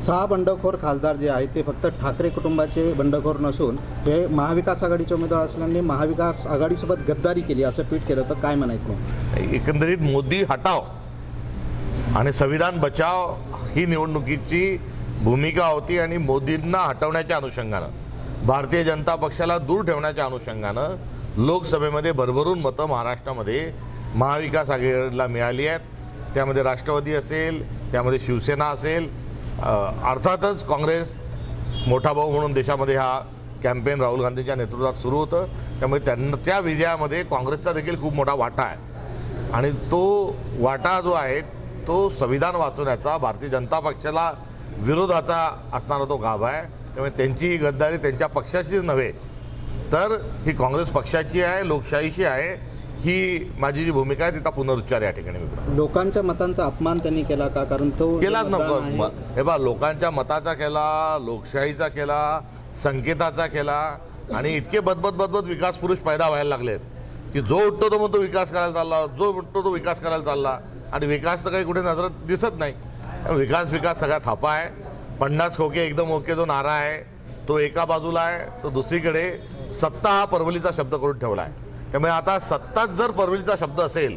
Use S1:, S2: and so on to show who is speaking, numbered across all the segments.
S1: 6 बंडखोर खासदार जे आहेत ते फक्त ठाकरे कुटुंबाचे बंडखोर नसून हे महाविकास आघाडीचे उमेदवार असल्याने महाविकास आघाडीसोबत गद्दारी केली असं ट्विट केलं, तर काय म्हणायचं?
S2: एकंदरीत मोदी हटाव आणि संविधान बचाव ही निवडणुकीची भूमिका होती आणि मोदींना हटवण्याच्या अनुषंगानं, भारतीय जनता पक्षाला दूर ठेवण्याच्या अनुषंगानं लोकसभेमध्ये भरभरून मतं महाराष्ट्रामध्ये महाविकास आघाडीला मिळाली आहेत. त्यामध्ये राष्ट्रवादी असेल, त्यामध्ये शिवसेना असेल, अर्थातच काँग्रेस मोठा भाऊ म्हणून देशामध्ये हा कॅम्पेन राहुल गांधींच्या नेतृत्वात सुरू होतं. त्यामुळे त्या विजयामध्ये काँग्रेसचा देखील खूप मोठा वाटा आहे आणि तो वाटा जो आहे तो संविधान वाचवण्याचा, भारतीय जनता पक्षाला विरोधाचा असणारा तो गाभा आहे. त्यामुळे त्यांची ही गद्दारी त्यांच्या पक्षाचीच नव्हे तर ही काँग्रेस पक्षाची आहे, लोकशाहीची आहे. ही माझी जी भूमिका आहे तिचा पुनरुच्चार या ठिकाणी मी
S1: लोकांच्या मतांचा अपमान त्यांनी केला का? कारण तो
S2: केलाच नको. हे बा, लोकांच्या मताचा केला, लोकशाहीचा केला, संकेताचा केला आणि इतके बदबद विकास पुरुष पैदा व्हायला लागलेत की जो उठतो तो मग तो विकास करायला चालला, जो उठतो तो विकास करायला चालला आणि विकास तर काही कुठे नजरात दिसत नाही. विकास सगळा थापा आहे. 50 खोके एकदम ओके जो नारा आहे तो एका बाजूला आहे, तो दुसरीकडे सत्ता हा परवलीचा शब्द करून ठेवला आहे. त्यामुळे आता सत्ताच जर परवलीचा शब्द असेल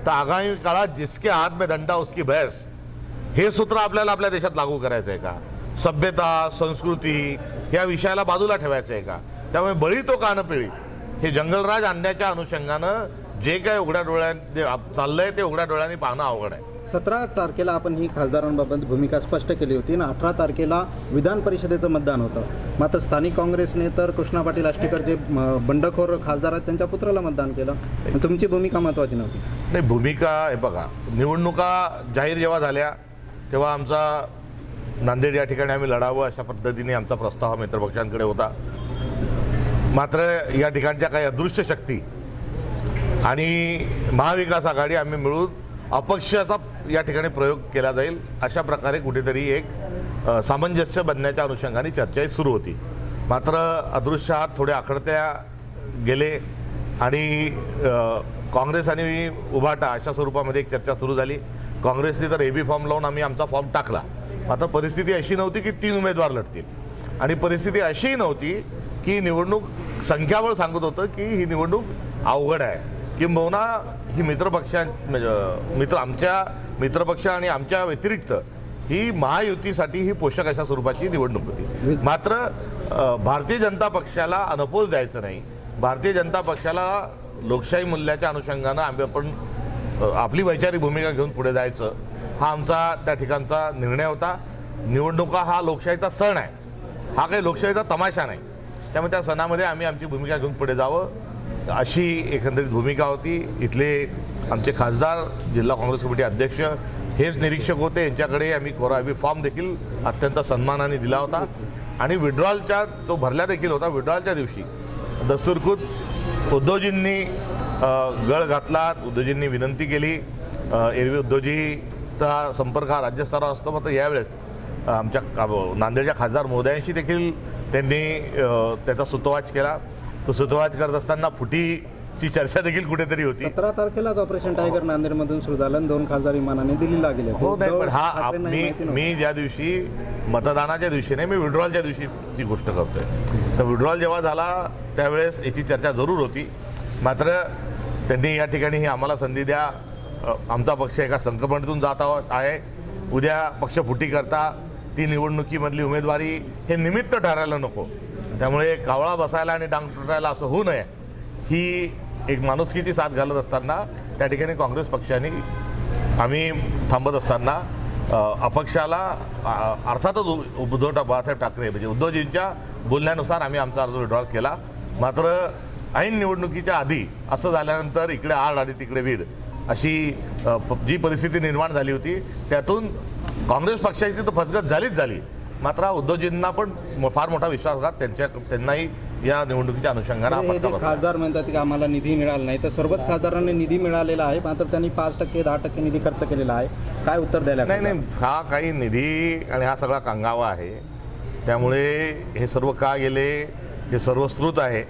S2: तर आगामी काळात जिसके हात में दंडा उसकी भैंस हे सूत्र आपल्याला आपल्या देशात लागू करायचं आहे का? सभ्यता, संस्कृती या विषयाला बाजूला ठेवायचं आहे का? त्यामुळे बळी तो कान पिळी हे जंगलराज आणण्याच्या अनुषंगानं जे काय उघड्या डोळ्यांनी चाललंय ते उघड्या डोळ्यांनी पाहणं अवघड आहे.
S1: 17 तारखेला आपण ही खासदारांबाबत भूमिका स्पष्ट केली होती आणि 18 तारखेला विधान परिषदेचं मतदान होतं. मात्र स्थानिक काँग्रेसने तर कृष्णा पाटील आष्टीकर जे बंडखोर खासदार आहेत त्यांच्या पुत्राला मतदान केलं. तुमची भूमिका महत्त्वाची नव्हती?
S2: नाही, भूमिका हे बघा, निवडणुका जाहीर जेव्हा झाल्या तेव्हा आमचा नांदेड या ठिकाणी आम्ही लढावं अशा पद्धतीने आमचा प्रस्ताव हा मित्रपक्षांकडे होता. मात्र या ठिकाणच्या काही अदृश्य शक्ती आणि महाविकास आघाडी आम्ही मिळून अपक्षाचा या ठिकाणी प्रयोग केला जाईल अशा प्रकारे कुठेतरी एक सामंजस्य बनण्याच्या अनुषंगाने चर्चा सुरू होती. मात्र अदृश्य हात थोडे आखडत्या गेले आणि काँग्रेस आणि उभाटा अशा स्वरूपामध्ये एक चर्चा सुरू झाली. काँग्रेसने तर एबी फॉर्म लावून आम्ही आमचा फॉर्म टाकला. मात्र परिस्थिती अशी नव्हती की 3 उमेदवार लढतील आणि परिस्थिती अशीही नव्हती की निवडणूक संख्याबळ सांगत होतं की ही निवडणूक अवघड आहे. किंबहुना ही आमच्या मित्रपक्ष आणि आमच्या व्यतिरिक्त ही महायुतीसाठी ही पोषक अशा स्वरूपाची निवडणूक होती. मात्र भारतीय जनता पक्षाला अनपोज द्यायचं नाही. भारतीय जनता पक्षाला लोकशाही मूल्याच्या अनुषंगानं आपण आपली वैचारिक भूमिका घेऊन पुढे जायचं हा आमचा त्या ठिकाणचा निर्णय होता. निवडणुका हा लोकशाहीचा सण आहे, हा काही लोकशाहीचा तमाशा नाही. त्यामुळे त्या सणामध्ये आम्ही आमची भूमिका घेऊन पुढे जावं अशी एकंदरीत भूमिका होती. इथले आमचे खासदार, जिल्हा काँग्रेस कमिटी अध्यक्ष हेच निरीक्षक होते. यांच्याकडे आम्ही कोराबी फॉर्म देखील अत्यंत सन्मानाने दिला होता आणि विड्रॉलच्या तो भरला देखील होता. विड्रॉलच्या दिवशी दस्तुरखुद उद्धवजींनी गळ घातला. उद्धवजींनी विनंती केली. एरवी उद्धवजीचा संपर्क हा राज्यस्तरावर असतो. मात्र यावेळेस आमच्या नांदेडच्या खासदार महोदयांशी देखील त्यांनी त्याचा सुतोवाच केला. तो सुतोवाच करत असताना फुटीची चर्चा देखील कुठेतरी होती.
S1: 17 तारखेलाच ऑपरेशन टायगर नांदेडमधून सुरू झालं. 2 खासदार विमानाने दिल्लीला गेले.
S2: हो, नाही, पण हा मी ज्या दिवशी मतदानाच्या दिवशी नाही, मी विड्रॉलच्या दिवशीची गोष्ट करतोय. तर विड्रॉल जेव्हा झाला त्यावेळेस याची चर्चा जरूर होती. मात्र त्यांनी या ठिकाणी ही आम्हाला संधी द्या. आमचा पक्ष एका संकल्पनेतून जात आहे. उद्या पक्ष फुटी करता ती निवडणुकीमधली उमेदवारी हे निमित्त ठरायला नको. त्यामुळे कावळा बसायला आणि डांग तुटायला असं होऊ नये ही एक माणुसकीची साथ घालत असताना त्या ठिकाणी काँग्रेस पक्षाने आम्ही थांबत असताना अपक्षाला अर्थातच उद्धव बाळासाहेब ठाकरे म्हणजे उद्धवजींच्या बोलण्यानुसार आम्ही आमचा अर्ज विड्रॉल केला. मात्र ऐन निवडणुकीच्या आधी असं झाल्यानंतर इकडे आड आणि तिकडे वीर अशी जी परिस्थिती निर्माण झाली होती त्यातून काँग्रेस पक्षाची तर फसगत झाली. मात्र उद्धवजींना पण फार मोठा विश्वासघात त्यांनाही या निवडणुकीच्या अनुषंगाने
S1: खासदार म्हणतात की आम्हाला निधी मिळाला नाही, तर सर्वच खासदारांनी निधी मिळालेला आहे. मात्र त्यांनी 5% 10% निधी खर्च केलेला आहे. काय उत्तर द्यायला?
S2: नाही, हा काही निधी आणि हा सगळा कांगावा आहे. त्यामुळे हे सर्व का गेले हे सर्वश्रुत आहे.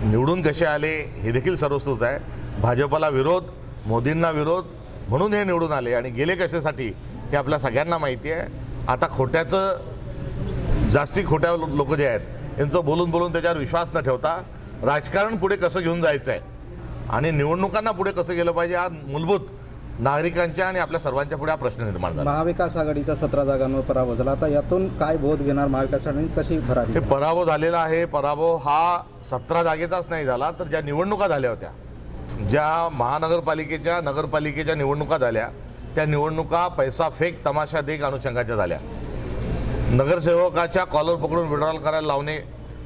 S2: निवडून कसे आले हे देखील सर्वश्रुत आहे. भाजपला विरोध, मोदींना विरोध म्हणून हे निवडून आले आणि गेले कशासाठी हे आपल्या सगळ्यांना माहिती आहे. आता जास्ती खोट्या लोक जे आहेत यांचं बोलून बोलून त्याच्यावर विश्वास न ठेवता राजकारण पुढे कसं घेऊन जायचं आहे आणि निवडणुकांना पुढे कसं गेलं पाहिजे हा मूलभूत नागरिकांच्या आणि आपल्या सर्वांच्या पुढे हा प्रश्न निर्माण झाला.
S1: महाविकास आघाडीचा 17 जागांवर पराभव झाला. आता यातून काय बोध घेणार महाविकास आघाडी, कशी भरारी?
S2: हे पराभव झालेला आहे. पराभव हा 17 जागेचाच नाही झाला, तर ज्या निवडणुका झाल्या होत्या, ज्या महानगरपालिकेच्या नगरपालिकेच्या निवडणुका झाल्या, त्या निवडणुका पैसा फेक तमाशा देख अनुषंगाच्या झाल्या. नगरसेवकाच्या कॉलर पकडून विड्रॉल करायला लावणे,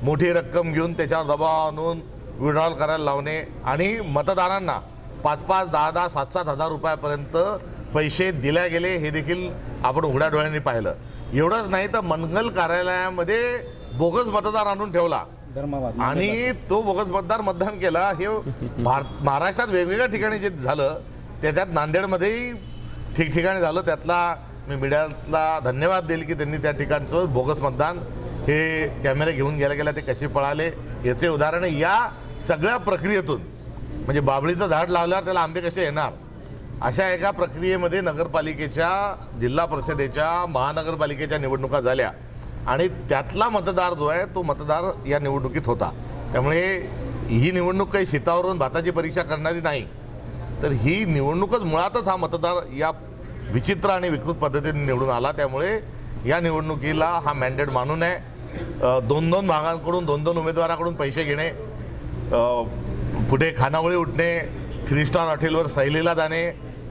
S2: मोठी रक्कम घेऊन त्याच्यावर दबाव आणून विड्रॉल करायला लावणे आणि मतदारांना 5-5, 10-10, 7-7 हजार रुपयापर्यंत पैसे दिल्या गेले, हे देखील आपण उघड्या डोळ्यांनी पाहिलं. एवढंच नाही तर मंगल कार्यालयामध्ये बोगस मतदार आणून ठेवला
S1: धर्माबाद
S2: आणि तो बोगस मतदार मतदान केला. हे महाराष्ट्रात वेगवेगळ्या ठिकाणी जे झालं त्याच्यात नांदेडमध्येही ठिकठिकाणी झालं. त्यातला मी मीडियाला धन्यवाद देईल की त्यांनी त्या ठिकाणचं बोगस मतदान हे कॅमेरे घेऊन गेल्या ते कसे पळाले याचे उदाहरण या सगळ्या प्रक्रियेतून. म्हणजे बाभळीचं झाड लावल्यावर त्याला आंबे कसे येणार, अशा एका प्रक्रियेमध्ये नगरपालिकेच्या, जिल्हा परिषदेच्या, महानगरपालिकेच्या निवडणुका झाल्या आणि त्यातला मतदार जो आहे तो मतदार या निवडणुकीत होता. त्यामुळे ही निवडणूक काही शीतावरून भाताची परीक्षा करणारी नाही, तर ही निवडणूकच मुळातच हा मतदार या विचित्र आणि विकृत पद्धतीने निवडून आला. त्यामुळे या निवडणुकीला हा मॅन्डेट मानू नये. 2-2 भागांकडून 2-2 उमेदवाराकडून पैसे घेणे, पुढे खानावळी उठणे, 3 स्टार हॉटेलवर सहलीला जाणे,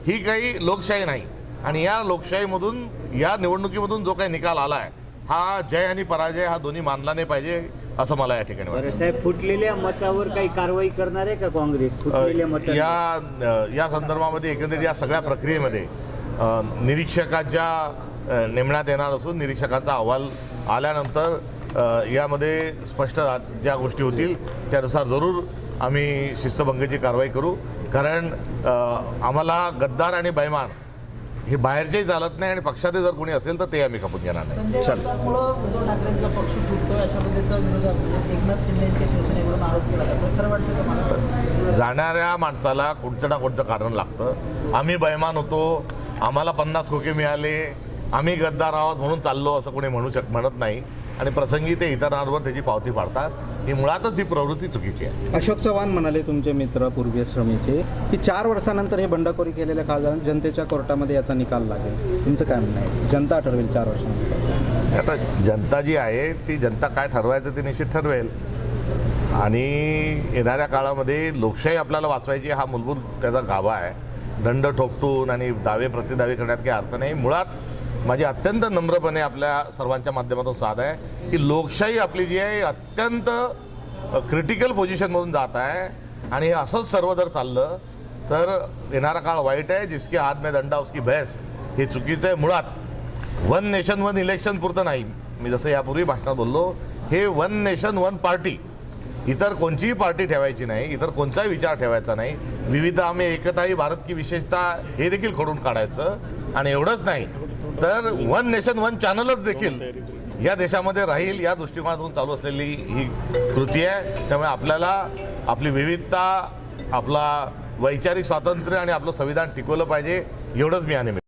S2: ही काही लोकशाही नाही. आणि या लोकशाहीमधून, या निवडणुकीमधून जो काही निकाल आला आहे हा जय आणि पराजय हा दोन्ही मानला नाही पाहिजे असं मला या ठिकाणी वाटतं.
S3: साहेब, फुटलेल्या मतावर काही कारवाई करणार आहे का काँग्रेस? फुटलेल्या मतावर
S2: या संदर्भामध्ये एकंदरीत या सगळ्या प्रक्रियेमध्ये निरीक्षकाच्या नेमण्यात येणार असून निरीक्षकाचा अहवाल आल्यानंतर यामध्ये स्पष्ट ज्या गोष्टी होतील त्यानुसार जरूर आम्ही शिस्तभंगाची कारवाई करू. कारण आम्हाला गद्दार आणि बैमान हे बाहेरचेही चालत नाही आणि पक्षातही जर कोणी असेल तर ते आम्ही खपून घेणार नाही.
S4: संजय राऊतांमुळं उद्धव ठाकरेंचा पक्ष फुटतोय अशा पद्धतीचा विरोध एकनाथ शिंदे यांच्या शिवसेनेकडून आरोप केला जातो. खरं वाटतं तुम्हाला?
S2: जाणाऱ्या माणसाला कोणतं ना कोणतं कारण लागतं. आम्ही बैमान होतो, आम्हाला 50 खोके मिळाले, आम्ही गद्दार आहोत म्हणून चाललो असं कोणी म्हणत नाही आणि प्रसंगी ते इतरांवर त्याची पावती पाडतात. ही मुळातच ही प्रवृत्ती चुकीची आहे.
S1: अशोक चव्हाण म्हणाले, तुमचे मित्र पूर्वीय श्रमीचे, की 4 वर्षानंतर हे बंडखोरी केलेल्या खासदार जनतेच्या कोर्टामध्ये याचा निकाल लागेल. तुमचं काय म्हणणं आहे? जनता ठरवेल 4 वर्षानंतर.
S2: आता जनता जी आहे ती जनता काय ठरवायचं ते निश्चित ठरवेल आणि येणाऱ्या काळामध्ये लोकशाही आपल्याला वाचवायची हा मूलभूत त्याचा गाभा आहे. दंड ठोकटून आणि दावे प्रतिदावे करण्यात काही अर्थ नाही. मुळात माझी अत्यंत नम्रपणे आपल्या सर्वांच्या माध्यमातून साध आहे की लोकशाही आपली जी आहे अत्यंत क्रिटिकल पोझिशनमधून जात आहे आणि हे असंच सर्व जर चाललं तर येणारा काळ वाईट आहे. जिसके हात में दंडा उसकी भैंस, हे चुकीचं आहे. मुळात 1 नेशन 1 इलेक्शन पुरतं नाही. मी जसं यापूर्वी भाषणात बोललो, हे 1 नेशन 1 पार्टी, इतर कोणतीही पार्टी ठेवायची नाही, इतर कोणताही विचार ठेवायचा नाही. विविधता में एकता ही भारत की विशेषता हे देखील खोडून काढायचं आणि एवढंच नाही तर 1 नेशन 1 चॅनलच देखील या देशामध्ये राहील या दृष्टिकोनातून चालू असलेली ही कृती आहे. त्यामुळे आपल्याला आपली विविधता, आपला वैचारिक स्वातंत्र्य आणि आपलं संविधान टिकवलं पाहिजे, एवढंच मी या निमित्ताने